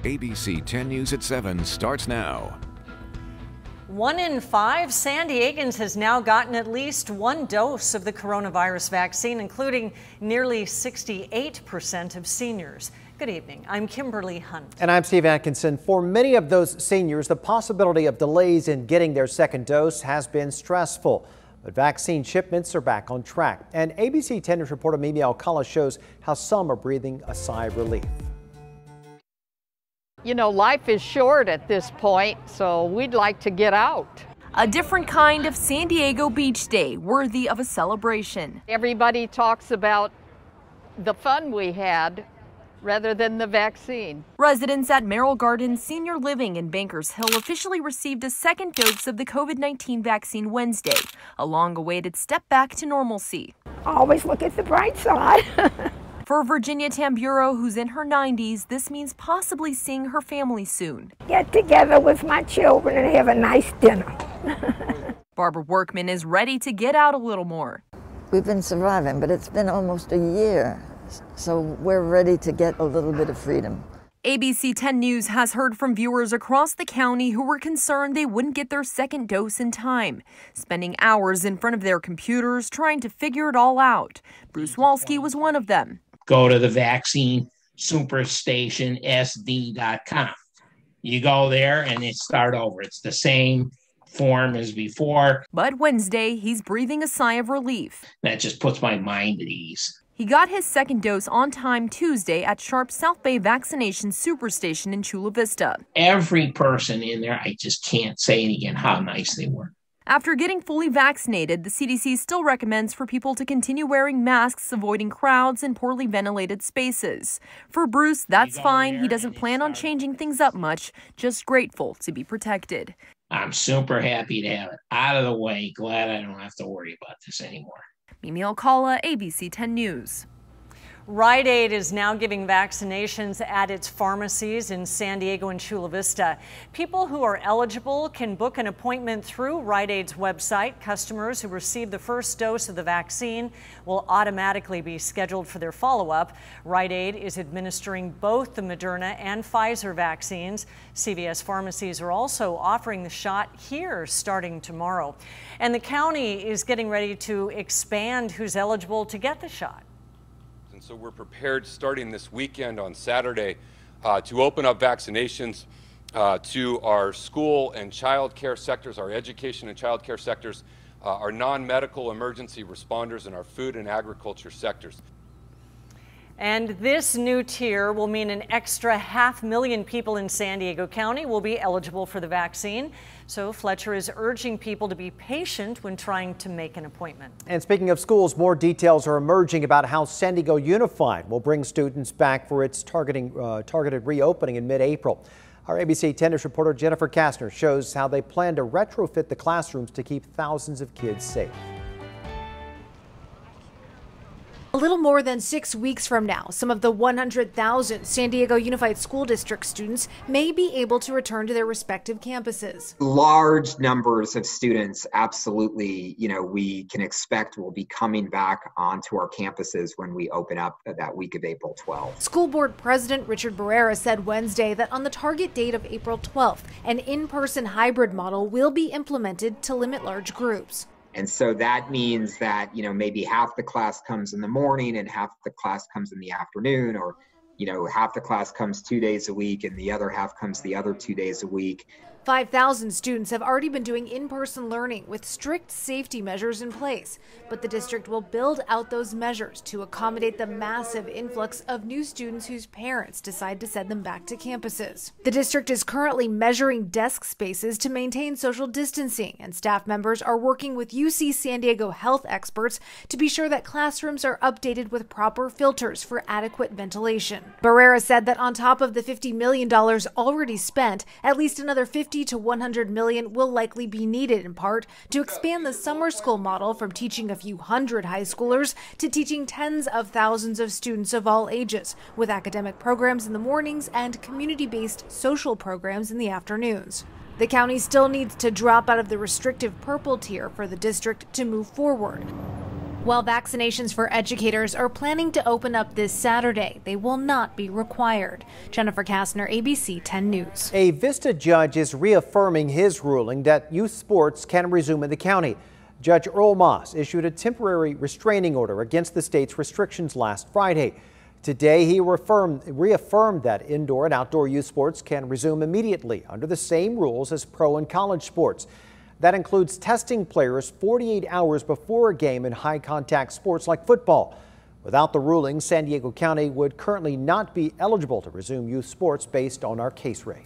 ABC 10 News at 7 starts now. 1 in 5 San Diegans has now gotten at least one dose of the coronavirus vaccine, including nearly 68% of seniors. Good evening. I'm Kimberly Hunt. And I'm Steve Atkinson. For many of those seniors, the possibility of delays in getting their second dose has been stressful. But vaccine shipments are back on track. And ABC 10 News reporter Mimi Alcala shows how some are breathing a sigh of relief. You know, life is short at this point, so we'd like to get out. A different kind of San Diego Beach Day, worthy of a celebration. Everybody talks about the fun we had rather than the vaccine. Residents at Merrill Gardens Senior Living in Bankers Hill officially received a second dose of the COVID-19 vaccine Wednesday, a long-awaited step back to normalcy. Always look at the bright side. For Virginia Tamburo, who's in her 90s, this means possibly seeing her family soon. Get together with my children and have a nice dinner. Barbara Workman is ready to get out a little more. We've been surviving, but it's been almost a year, so we're ready to get a little bit of freedom. ABC 10 News has heard from viewers across the county who were concerned they wouldn't get their second dose in time, spending hours in front of their computers trying to figure it all out. Bruce Walski was one of them. Go to the vaccine superstation SD.com. You go there and it start over. It's the same form as before. But Wednesday, he's breathing a sigh of relief. That just puts my mind at ease. He got his second dose on time Tuesday at Sharp South Bay Vaccination Superstation in Chula Vista. Every person in there, I just can't say it again how nice they were. After getting fully vaccinated, the CDC still recommends for people to continue wearing masks, avoiding crowds and poorly ventilated spaces. For Bruce, that's fine. He doesn't plan on changing things up much, just grateful to be protected. I'm super happy to have it out of the way. Glad I don't have to worry about this anymore. Mimi Alcala, ABC 10 News. Rite Aid is now giving vaccinations at its pharmacies in San Diego and Chula Vista. People who are eligible can book an appointment through Rite Aid's website. Customers who receive the first dose of the vaccine will automatically be scheduled for their follow-up. Rite Aid is administering both the Moderna and Pfizer vaccines. CVS pharmacies are also offering the shot here starting tomorrow. And the county is getting ready to expand who's eligible to get the shot. And so we're prepared starting this weekend on Saturday to open up vaccinations to our school and child care sectors, our education and child care sectors, our non-medical emergency responders, and our food and agriculture sectors. And this new tier will mean an extra 500,000 people in San Diego County will be eligible for the vaccine. So Fletcher is urging people to be patient when trying to make an appointment. And speaking of schools, more details are emerging about how San Diego Unified will bring students back for its targeted reopening in mid-April. Our ABC 10 News reporter Jennifer Kastner shows how they plan to retrofit the classrooms to keep thousands of kids safe. A little more than 6 weeks from now, some of the 100,000 San Diego Unified School District students may be able to return to their respective campuses. Large numbers of students, absolutely, we can expect will be coming back onto our campuses when we open up that week of April 12th. School Board President Richard Barrera said Wednesday that on the target date of April 12th, an in-person hybrid model will be implemented to limit large groups. And so that means that, maybe half the class comes in the morning and half the class comes in the afternoon, or, half the class comes 2 days a week and the other half comes the other 2 days a week. 5,000 students have already been doing in-person learning with strict safety measures in place, but the district will build out those measures to accommodate the massive influx of new students whose parents decide to send them back to campuses. The district is currently measuring desk spaces to maintain social distancing, and staff members are working with UC San Diego health experts to be sure that classrooms are updated with proper filters for adequate ventilation. Barrera said that on top of the $50 million already spent, at least another $50 to $100 million will likely be needed, in part to expand the summer school model from teaching a few hundred high schoolers to teaching tens of thousands of students of all ages, with academic programs in the mornings and community-based social programs in the afternoons. The county still needs to drop out of the restrictive purple tier for the district to move forward. While vaccinations for educators are planning to open up this Saturday, they will not be required. Jennifer Kastner, ABC 10 News. A Vista judge is reaffirming his ruling that youth sports can resume in the county. Judge Earl Moss issued a temporary restraining order against the state's restrictions last Friday. Today, he reaffirmed that indoor and outdoor youth sports can resume immediately under the same rules as pro and college sports. That includes testing players 48 hours before a game in high-contact sports like football. Without the ruling, San Diego County would currently not be eligible to resume youth sports based on our case rate.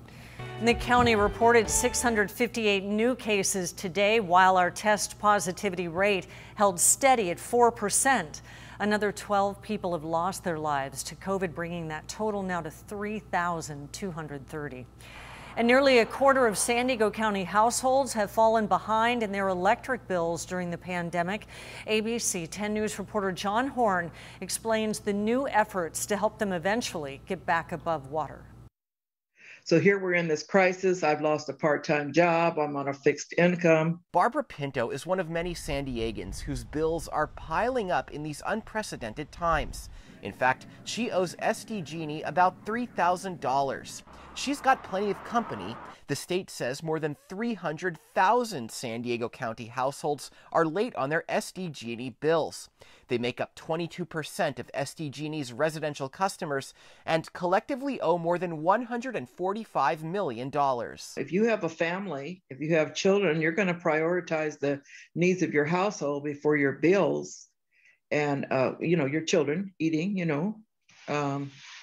The county reported 658 new cases today, while our test positivity rate held steady at 4%. Another 12 people have lost their lives to COVID, bringing that total now to 3,230. And nearly a quarter of San Diego County households have fallen behind in their electric bills during the pandemic. ABC 10 News reporter John Horn explains the new efforts to help them eventually get back above water. So here we're in this crisis. I've lost a part-time job. I'm on a fixed income. Barbara Pinto is one of many San Diegans whose bills are piling up in these unprecedented times. In fact, she owes SDG&E about $3,000. She's got plenty of company. The state says more than 300,000 San Diego County households are late on their SDG&E bills. They make up 22% of SDG&E's residential customers and collectively owe more than $145 million. If you have a family, if you have children, you're going to prioritize the needs of your household before your bills. And, your children eating,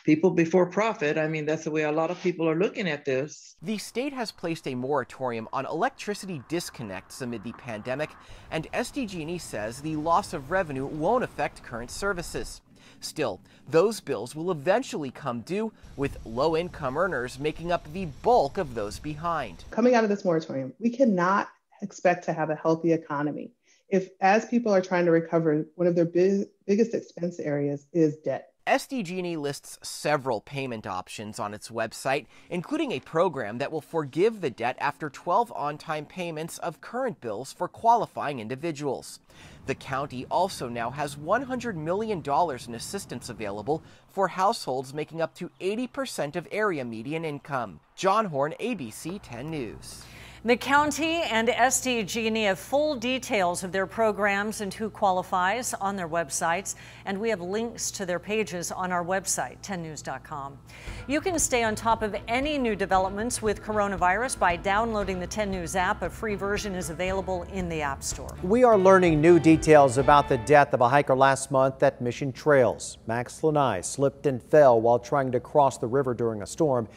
people before profit. I mean, that's the way a lot of people are looking at this. The state has placed a moratorium on electricity disconnects amid the pandemic, and SDG&E says the loss of revenue won't affect current services. Still, those bills will eventually come due, with low-income earners making up the bulk of those behind. Coming out of this moratorium, we cannot expect to have a healthy economy if, as people are trying to recover, one of their biggest expense areas is debt. SDG&E lists several payment options on its website, including a program that will forgive the debt after 12 on-time payments of current bills for qualifying individuals. The county also now has $100 million in assistance available for households making up to 80% of area median income. John Horn, ABC 10 News. The county and SDG&E have full details of their programs and who qualifies on their websites, and we have links to their pages on our website, 10news.com. You can stay on top of any new developments with coronavirus by downloading the 10 News app. A free version is available in the App Store. We are learning new details about the death of a hiker last month at Mission Trails. Max Lanai slipped and fell while trying to cross the river during a storm.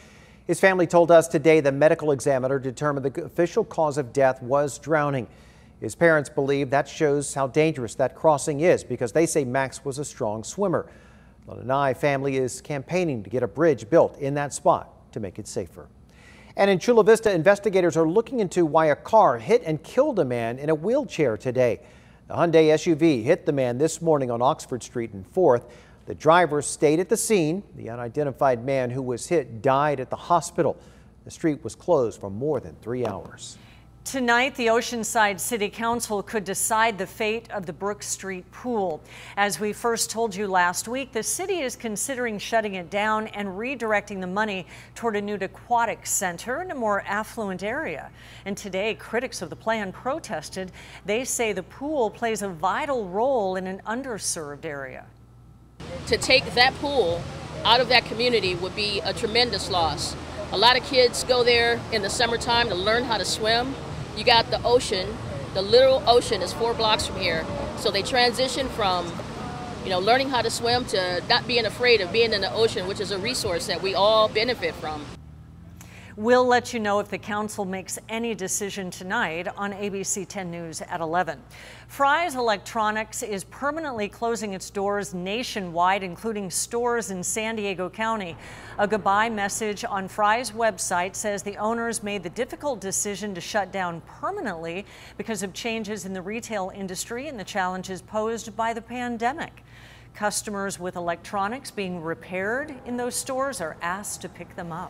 His family told us today the medical examiner determined the official cause of death was drowning. His parents believe that shows how dangerous that crossing is because they say Max was a strong swimmer. The Lanai family is campaigning to get a bridge built in that spot to make it safer. And in Chula Vista, investigators are looking into why a car hit and killed a man in a wheelchair today. The Hyundai SUV hit the man this morning on Oxford Street and 4th. The driver stayed at the scene. The unidentified man who was hit died at the hospital. The street was closed for more than 3 hours. Tonight, the Oceanside City Council could decide the fate of the Brook Street pool. As we first told you last week, the city is considering shutting it down and redirecting the money toward a new aquatic center in a more affluent area. And today, critics of the plan protested. They say the pool plays a vital role in an underserved area. To take that pool out of that community would be a tremendous loss. A lot of kids go there in the summertime to learn how to swim. You got the ocean, the literal ocean is 4 blocks from here. So they transition from, learning how to swim to not being afraid of being in the ocean, which is a resource that we all benefit from. We'll let you know if the council makes any decision tonight on ABC 10 News at 11. Fry's Electronics is permanently closing its doors nationwide, including stores in San Diego County. A goodbye message on Fry's website says the owners made the difficult decision to shut down permanently because of changes in the retail industry and the challenges posed by the pandemic. Customers with electronics being repaired in those stores are asked to pick them up.